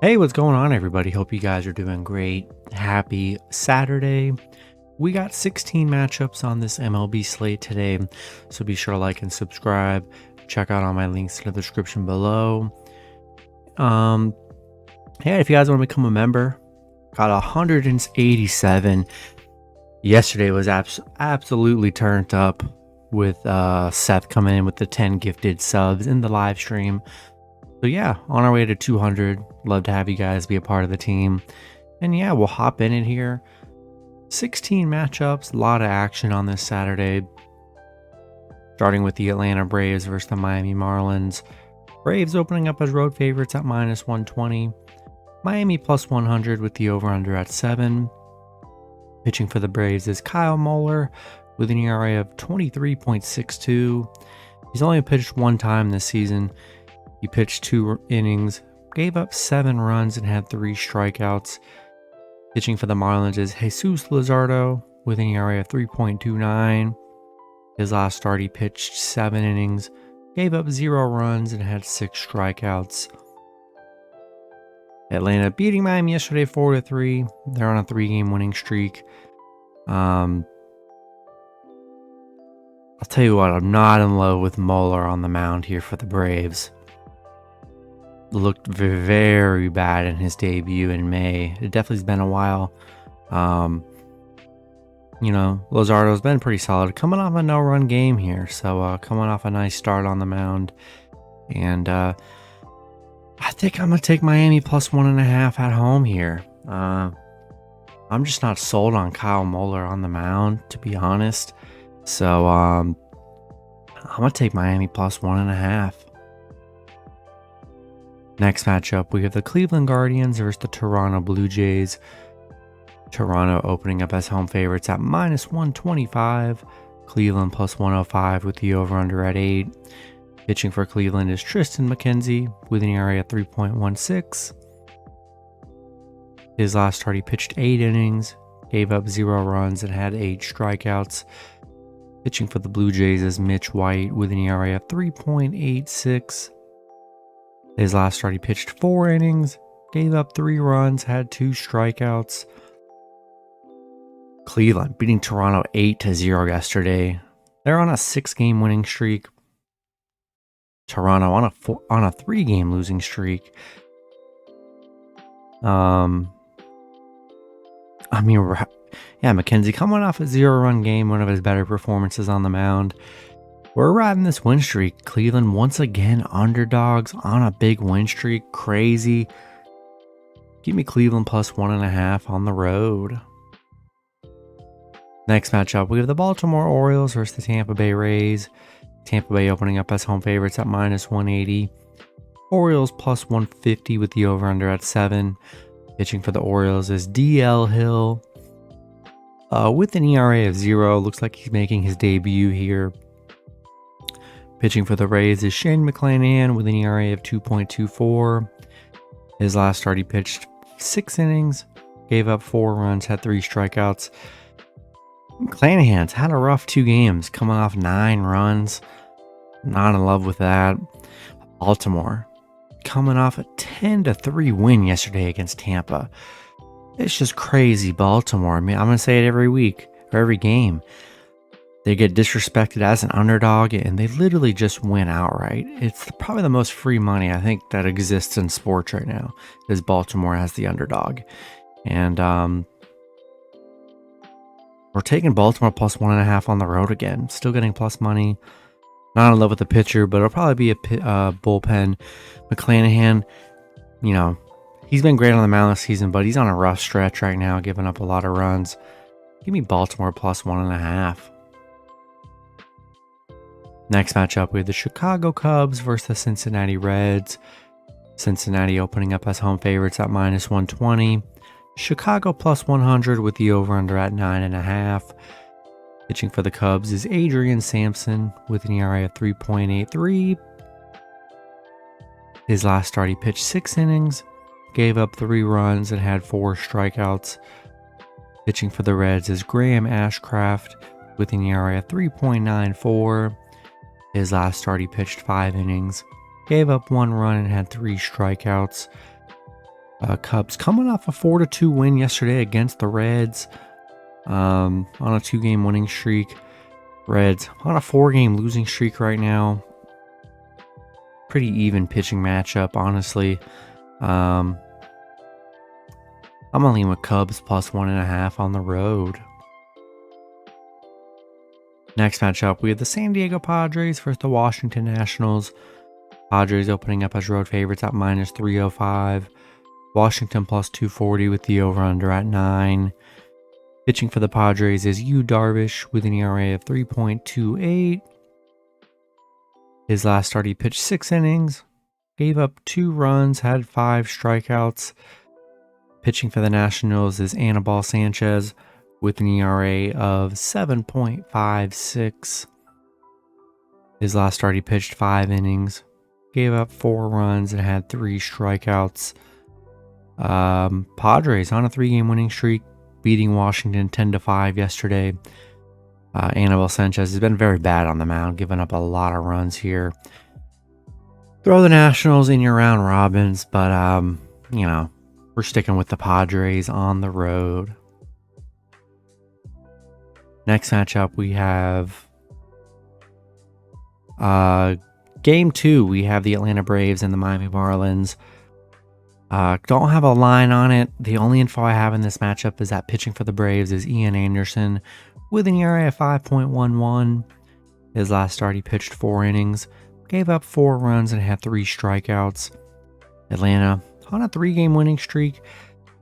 Hey, what's going on, everybody? Hope you guys are doing great. Happy Saturday. We got 16 matchups on this MLB slate today, so be sure to like and subscribe. Check out all my links in the description below. Yeah, if you guys want to become a member, got 187. Yesterday was absolutely turned up with Seth coming in with the 10 gifted subs in the live stream. So yeah, on our way to 200. Love to have you guys be a part of the team. And yeah, we'll hop in it here. 16 matchups, a lot of action on this Saturday. Starting with the Atlanta Braves versus the Miami Marlins. Braves opening up as road favorites at -120. Miami +100 with the over-under at 7. Pitching for the Braves is Kyle Muller with an ERA of 23.62. He's only pitched one time this season. He pitched 2 innings, gave up 7 runs, and had 3 strikeouts. Pitching for the Marlins is Jesus Luzardo with an ERA of 3.29. His last start, he pitched 7 innings, gave up 0 runs, and had 6 strikeouts. Atlanta beating Miami yesterday 4-3. They're on a 3-game winning streak. I'll tell you what, I'm not in love with Muller on the mound here for the Braves. Looked very bad in his debut in May. It definitely has been a while. Luzardo's been pretty solid. Coming off a no-run game here. So coming off a nice start on the mound. And I think I'm going to take Miami +1.5 at home here. I'm just not sold on Kyle Muller on the mound, to be honest. So I'm going to take Miami +1.5. Next matchup, we have the Cleveland Guardians versus the Toronto Blue Jays. Toronto opening up as home favorites at -125. Cleveland +105 with the over-under at 8. Pitching for Cleveland is Tristan McKenzie with an ERA of 3.16. His last start, he pitched 8 innings, gave up 0 runs, and had 8 strikeouts. Pitching for the Blue Jays is Mitch White with an ERA of 3.86. His last start, he pitched 4 innings, gave up 3 runs, had 2 strikeouts. Cleveland beating Toronto 8-0 yesterday. They're on a 6-game winning streak. Toronto on a 3-game losing streak. McKenzie coming off a 0-run game, one of his better performances on the mound. We're riding this win streak. Cleveland once again underdogs on a big win streak. Crazy. Give me Cleveland +1.5 on the road. Next matchup, we have the Baltimore Orioles versus the Tampa Bay Rays. Tampa Bay opening up as home favorites at -180. Orioles +150 with the over-under at 7. Pitching for the Orioles is DL Hill with an ERA of 0. Looks like he's making his debut here. Pitching for the Rays is Shane McClanahan with an ERA of 2.24. His last start, he pitched 6 innings, gave up 4 runs, had 3 strikeouts. McClanahan's had a rough 2 games, coming off 9 runs. Not in love with that. Baltimore coming off a 10-3 win yesterday against Tampa. It's just crazy, Baltimore. I mean, I'm going to say it every week or every game. They get disrespected as an underdog, and they literally just win outright. It's probably the most free money I think that exists in sports right now, is Baltimore as the underdog. And we're taking Baltimore +1.5 on the road again. Still getting plus money. Not in love with the pitcher, but it'll probably be a bullpen. McClanahan, he's been great on the mound this season, but he's on a rough stretch right now, giving up a lot of runs. Give me Baltimore +1.5. Next matchup, we have the Chicago Cubs versus the Cincinnati Reds. Cincinnati opening up as home favorites at -120. Chicago +100 with the over-under at 9.5. Pitching for the Cubs is Adrian Sampson with an ERA of 3.83. His last start, he pitched 6 innings, gave up 3 runs, and had 4 strikeouts. Pitching for the Reds is Graham Ashcraft with an ERA of 3.94. His last start, he pitched 5 innings, gave up 1 run, and had 3 strikeouts. Cubs coming off a 4-2 win yesterday against the Reds. On a 2-game winning streak. Reds on a 4-game losing streak right now. Pretty even pitching matchup, honestly. I'm gonna lean with Cubs plus 1.5 on the road. Next matchup, we have the San Diego Padres versus the Washington Nationals. Padres opening up as road favorites at minus 305. Washington plus 240 with the over-under at 9. Pitching for the Padres is Yu Darvish with an ERA of 3.28. His last start, he pitched 6 innings, gave up 2 runs, had 5 strikeouts. Pitching for the Nationals is Anibal Sanchez with an ERA of 7.56. His last start, he pitched 5 innings, gave up 4 runs, and had 3 strikeouts. Padres on a 3-game winning streak, beating Washington 10-5 yesterday. Anibal Sanchez has been very bad on the mound, giving up a lot of runs here. Throw the Nationals in your round robins, but we're sticking with the Padres on the road. Next matchup, we have Game 2. We have the Atlanta Braves and the Miami Marlins. Don't have a line on it. The only info I have in this matchup is that pitching for the Braves is Ian Anderson with an ERA of 5.11. His last start, he pitched 4 innings, gave up 4 runs, and had 3 strikeouts. Atlanta on a 3-game winning streak.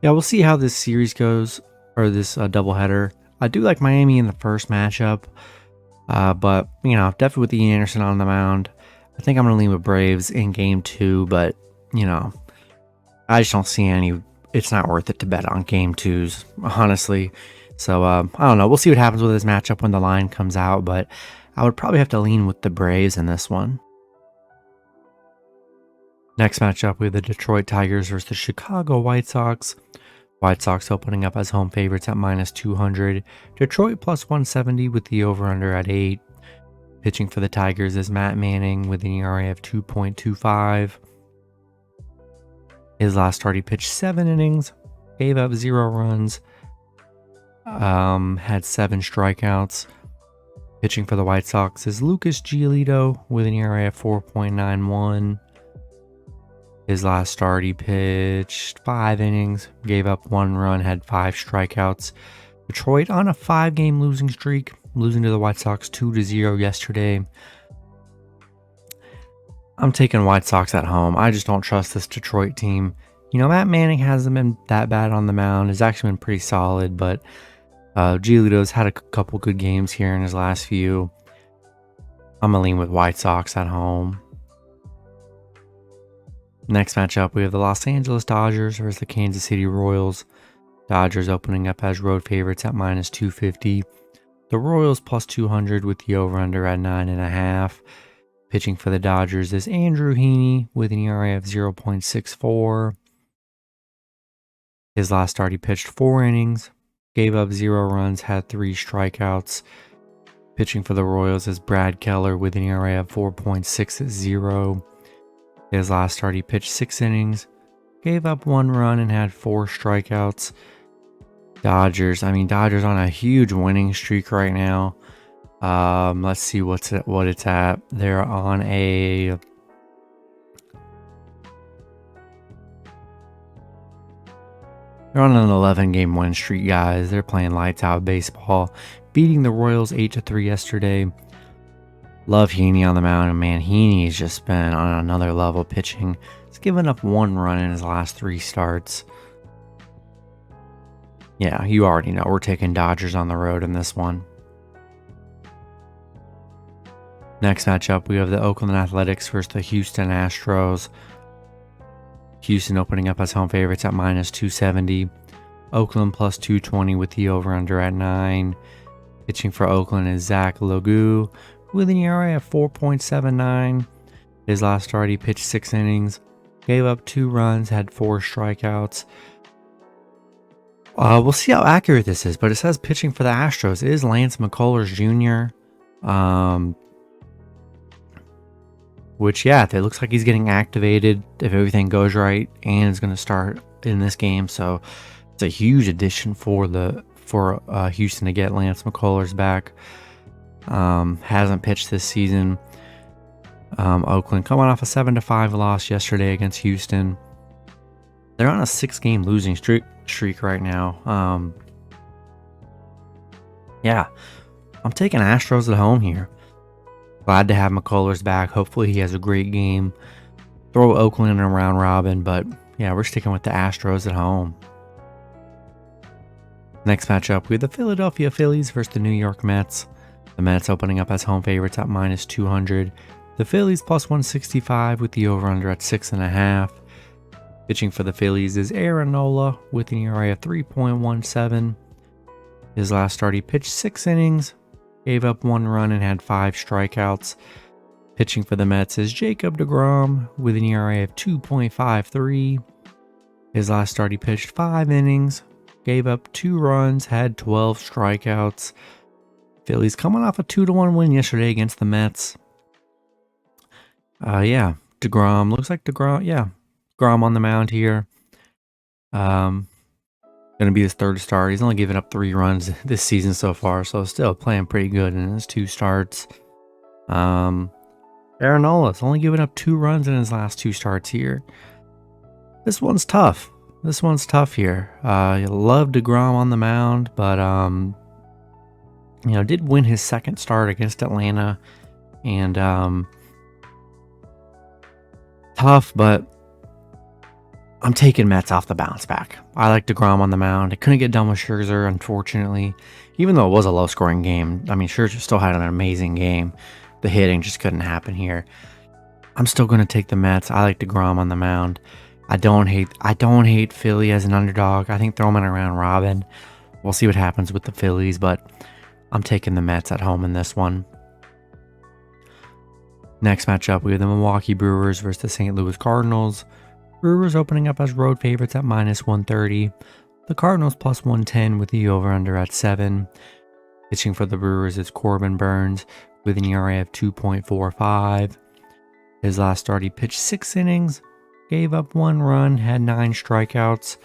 Yeah, we'll see how this series goes, or this doubleheader. I do like Miami in the first matchup, but definitely with Ian Anderson on the mound. I think I'm going to lean with Braves in Game 2, but I just don't see any. It's not worth it to bet on Game 2s, honestly. So, I don't know. We'll see what happens with this matchup when the line comes out, but I would probably have to lean with the Braves in this one. Next matchup, we have the Detroit Tigers versus the Chicago White Sox. White Sox opening up as home favorites at minus 200. Detroit plus 170 with the over-under at 8. Pitching for the Tigers is Matt Manning with an ERA of 2.25. His last start, he pitched 7 innings, gave up 0 runs, had 7 strikeouts. Pitching for the White Sox is Lucas Giolito with an ERA of 4.91. His last start, he pitched 5 innings, gave up 1 run, had 5 strikeouts. Detroit on a 5-game losing streak, losing to the White Sox 2-0 yesterday. I'm taking White Sox at home. I just don't trust this Detroit team. Matt Manning hasn't been that bad on the mound. He's actually been pretty solid, but Giolito's had a couple good games here in his last few. I'm going to lean with White Sox at home. Next matchup, we have the Los Angeles Dodgers versus the Kansas City Royals. Dodgers opening up as road favorites at minus 250. The Royals plus 200 with the over-under at 9.5. Pitching for the Dodgers is Andrew Heaney with an ERA of 0.64. His last start, he pitched 4 innings, gave up 0 runs, had 3 strikeouts. Pitching for the Royals is Brad Keller with an ERA of 4.60. His last start, he pitched 6 innings, gave up 1 run, and had 4 strikeouts. Dodgers on a huge winning streak right now. Let's see what it's at. They're on an 11-game win streak, guys. They're playing lights out baseball, beating the Royals 8-3 yesterday. Love Heaney on the mound, and man, Heaney's just been on another level pitching. He's given up 1 run in his last 3 starts. Yeah, you already know we're taking Dodgers on the road in this one. Next matchup, we have the Oakland Athletics versus the Houston Astros. Houston opening up as home favorites at minus 270. Oakland plus 220 with the over-under at 9. Pitching for Oakland is Zach Logue with an ERA of 4.79. His last start, he pitched 6 innings, gave up 2 runs, had 4 strikeouts. We'll see how accurate this is, but it says pitching for the Astros is Lance McCullers Jr. Which, yeah, it looks like he's getting activated if everything goes right, and is going to start in this game, so it's a huge addition for Houston to get Lance McCullers back. Hasn't pitched this season. Oakland coming off a 7-5 loss yesterday against Houston. They're on a 6-game losing streak right now. Yeah, I'm taking Astros at home here. Glad to have McCullers back. Hopefully he has a great game. Throw Oakland in a round robin, but yeah, we're sticking with the Astros at home. Next matchup, we have the Philadelphia Phillies versus the New York Mets. The Mets opening up as home favorites at -200. The Phillies +165 with the over-under at 6.5. Pitching for the Phillies is Aaron Nola with an ERA of 3.17. His last start, he pitched 6 innings, gave up 1 run, and had 5 strikeouts. Pitching for the Mets is Jacob deGrom with an ERA of 2.53. His last start, he pitched 5 innings, gave up 2 runs, had 12 strikeouts. Phillies coming off a 2-1 win yesterday against the Mets. DeGrom, looks like DeGrom on the mound here. Going to be his 3rd start. He's only given up 3 runs this season so far, so still playing pretty good in his 2 starts. Aaron Nola's only given up 2 runs in his last 2 starts here. This one's tough. Here. You love DeGrom on the mound, but did win his 2nd start against Atlanta, and tough, but I'm taking Mets off the bounce back. I like DeGrom on the mound. I couldn't get done with Scherzer, unfortunately, even though it was a low-scoring game. I mean, Scherzer still had an amazing game. The hitting just couldn't happen here. I'm still going to take the Mets. I like DeGrom on the mound. I don't hate Philly as an underdog. I think throw them in a round robin. We'll see what happens with the Phillies, but I'm taking the Mets at home in this one. Next matchup, we have the Milwaukee Brewers versus the St. Louis Cardinals. Brewers opening up as road favorites at -130. The Cardinals +110 with the over-under at 7. Pitching for the Brewers is Corbin Burns with an ERA of 2.45. His last start, he pitched 6 innings, gave up 1 run, had 9 strikeouts.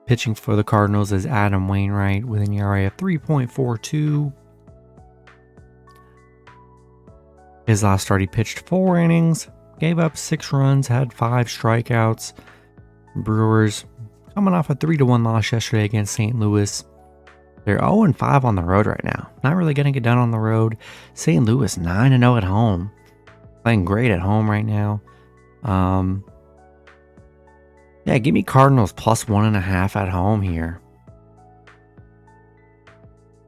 Pitching for the Cardinals is Adam Wainwright with an ERA of 3.42. His last start, he pitched 4 innings, gave up 6 runs, had 5 strikeouts. Brewers coming off a 3-1 loss yesterday against St. Louis. They're 0-5 on the road right now. Not really getting it done on the road. St. Louis 9-0 at home. Playing great at home right now. Give me Cardinals +1.5 at home here.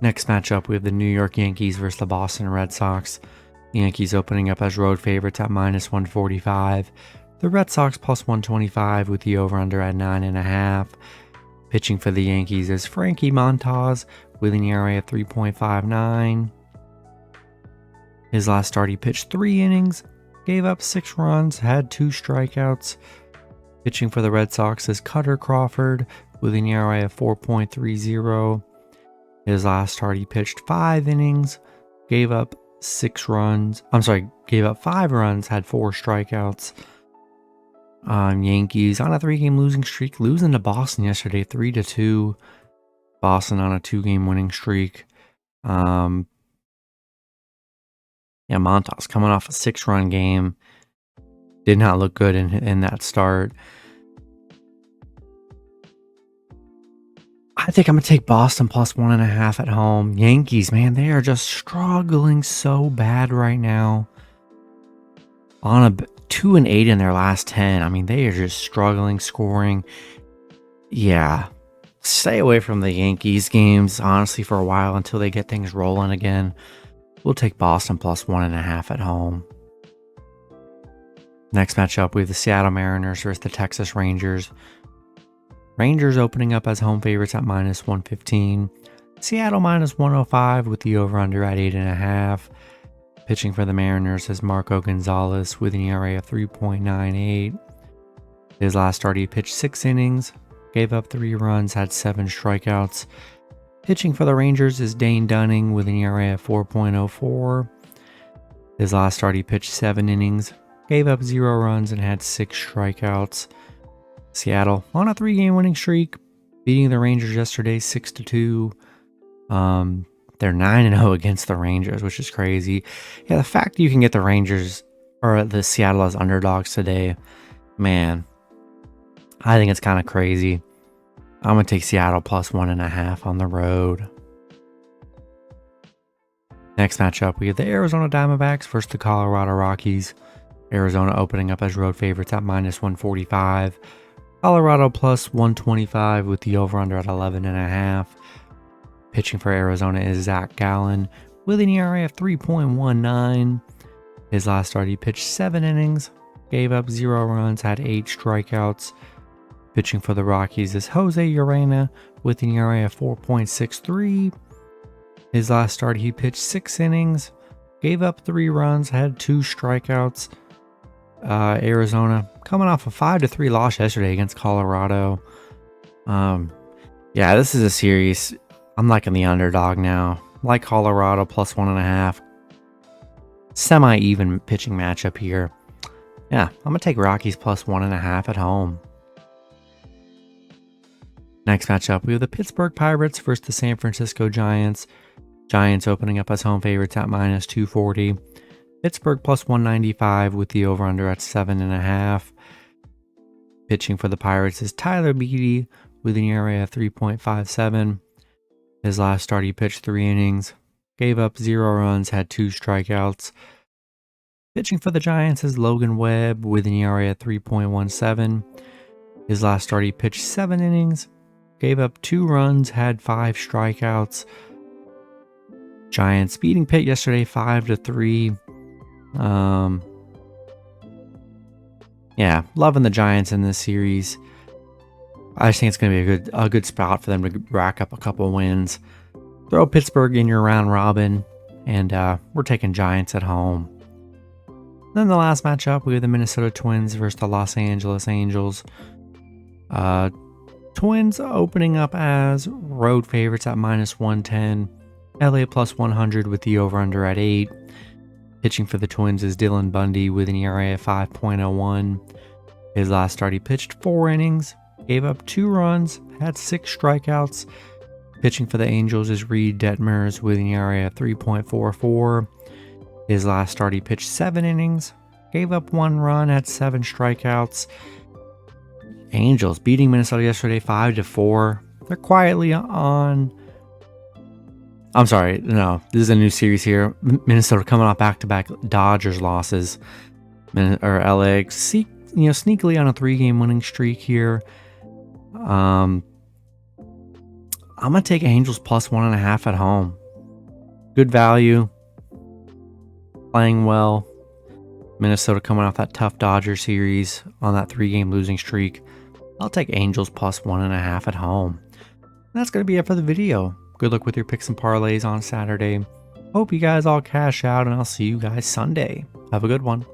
Next matchup, we have the New York Yankees versus the Boston Red Sox. The Yankees opening up as road favorites at -145. The Red Sox +125 with the over-under at 9.5. Pitching for the Yankees is Frankie Montas with an ERA of 3.59. His last start, he pitched 3 innings, gave up 6 runs, had 2 strikeouts. Pitching for the Red Sox is Cutter Crawford with an ERA of 4.30. His last start, he pitched 5 innings, gave up 5 runs, had 4 strikeouts. Yankees on a 3-game losing streak, losing to Boston yesterday, 3-2. Boston on a 2-game winning streak. Montas coming off a 6-run game. Did not look good in that start. I think I'm going to take Boston +1.5 at home. Yankees, man, they are just struggling so bad right now. On a 2-8 in their last 10. I mean, they are just struggling scoring. Yeah. Stay away from the Yankees games, honestly, for a while until they get things rolling again. We'll take Boston +1.5 at home. Next matchup, we have the Seattle Mariners versus the Texas Rangers. Rangers opening up as home favorites at -115. Seattle -105 with the over-under at 8.5. Pitching for the Mariners is Marco Gonzalez with an ERA of 3.98. His last start, he pitched 6 innings, gave up 3 runs, had 7 strikeouts. Pitching for the Rangers is Dane Dunning with an ERA of 4.04. His last start, he pitched 7 innings, gave up 0 runs, and had 6 strikeouts. Seattle on a 3-game winning streak, beating the Rangers yesterday 6-2. They're 9-0 against the Rangers, which is crazy. Yeah, the fact you can get the Rangers or the Seattle as underdogs today, man, I think it's kind of crazy. I'm going to take Seattle plus 1.5 on the road. Next matchup, we have the Arizona Diamondbacks versus the Colorado Rockies. Arizona opening up as road favorites at minus 145. Colorado plus 125 with the over-under at 11.5. Pitching for Arizona is Zach Gallen with an ERA of 3.19. His last start, he pitched 7 innings, gave up 0 runs, had 8 strikeouts. Pitching for the Rockies is Jose Urena with an ERA of 4.63. His last start, he pitched 6 innings, gave up 3 runs, had 2 strikeouts. Arizona coming off a 5-3 loss yesterday against Colorado. Yeah, this is a series. I'm liking the underdog now. Like Colorado plus 1.5. Semi-even pitching matchup here. Yeah, I'm gonna take Rockies plus 1.5 at home. Next matchup, we have the Pittsburgh Pirates versus the San Francisco Giants. Giants opening up as home favorites at minus 240. Pittsburgh plus 195 with the over-under at 7.5. Pitching for the Pirates is Tyler Beede with an ERA of 3.57. His last start, he pitched 3 innings, gave up 0 runs, had 2 strikeouts. Pitching for the Giants is Logan Webb with an ERA of 3.17. His last start, he pitched 7 innings, gave up 2 runs, had 5 strikeouts. Giants beating Pitt yesterday 5-3. Yeah, loving the Giants in this series. I just think it's going to be a good spot for them to rack up a couple wins. Throw Pittsburgh in your round robin, and we're taking Giants at home. Then the last matchup, we have the Minnesota Twins versus the Los Angeles Angels. Twins opening up as road favorites at minus 110. LA plus 100 with the over-under at 8. Pitching for the Twins is Dylan Bundy with an ERA of 5.01. His last start, he pitched 4 innings, gave up 2 runs, had 6 strikeouts. Pitching for the Angels is Reed Detmers with an ERA of 3.44. His last start, he pitched 7 innings, gave up 1 run, had 7 strikeouts. Angels beating Minnesota yesterday 5-4. They're quietly on... I'm sorry, no, this is a new series here. Minnesota coming off back-to-back Dodgers losses. LA, sneakily on a 3-game winning streak here. I'm gonna take Angels plus 1.5 at home. Good value, playing well. Minnesota coming off that tough Dodger series on that 3-game losing streak. I'll take Angels plus 1.5 at home. And that's gonna be it for the video. Good luck with your picks and parlays on Saturday. Hope you guys all cash out, and I'll see you guys Sunday. Have a good one.